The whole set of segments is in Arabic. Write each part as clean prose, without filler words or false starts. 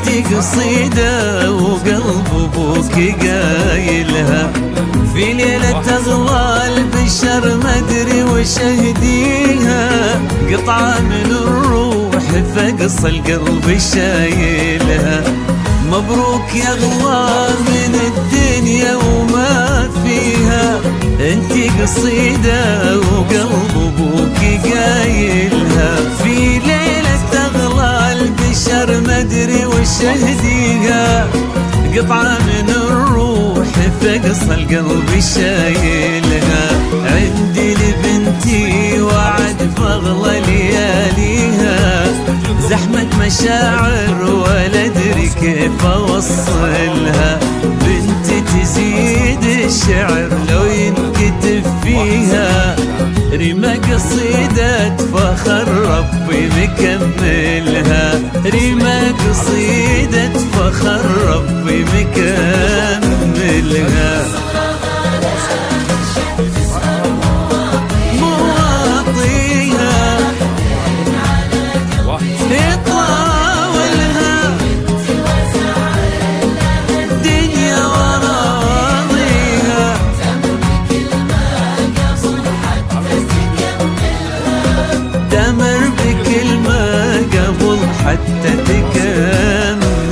انت قصيدة وقلب ابوك قايلها، في ليلة تغلى البشر ما ادري وش اهديها، قطعة من الروح فقص القلب شايلها. مبروك يا اغلى من الدنيا وما فيها، انت قصيدة وقلب ابوك قايلها، في ليلة تغلى البشر ما ادري وش اهديها، قطعة من الروح فقص القلب شايلها. عندي لبنتي وعد فاغلى لياليها، زحمة مشاعر ولا ادري كيف اوصلها، بنتي تزيد الشعر لو ينكتب فيها، ريمة قصيدة فخر ربي مكملها، ريمة قصيدة فخر ربي مكملها. تمر بكل ما قبل حتى تكملها.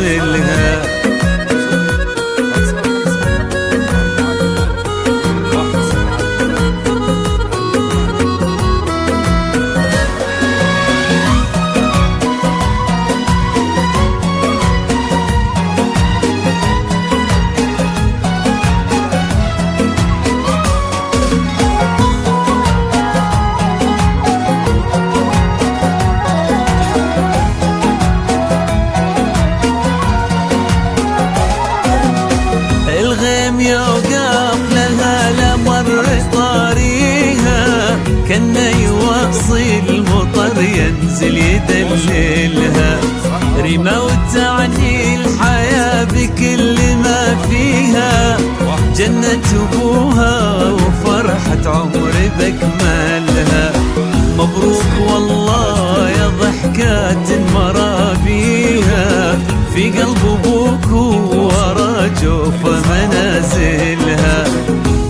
يوقف لها لمر طاريها، كنا يواصل المطر ينزل يدللها، ريمة وتعني الحياة بكل ما فيها، جنة ابوها وفرحة عمر بكملها. مبروك والله يا ضحكات مرابيها، في قلب ابوك ورا جوف منازلها،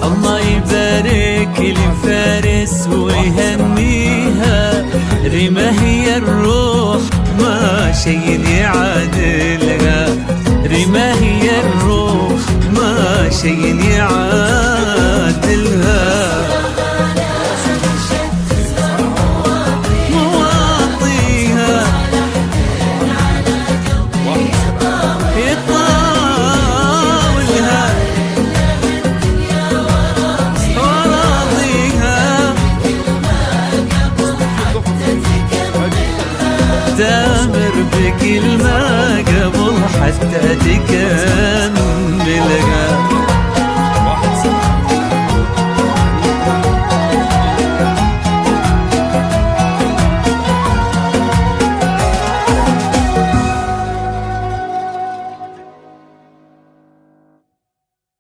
الله يبارك لفارس ويهنيها، ريمة هي الروح ما شي يعادلها.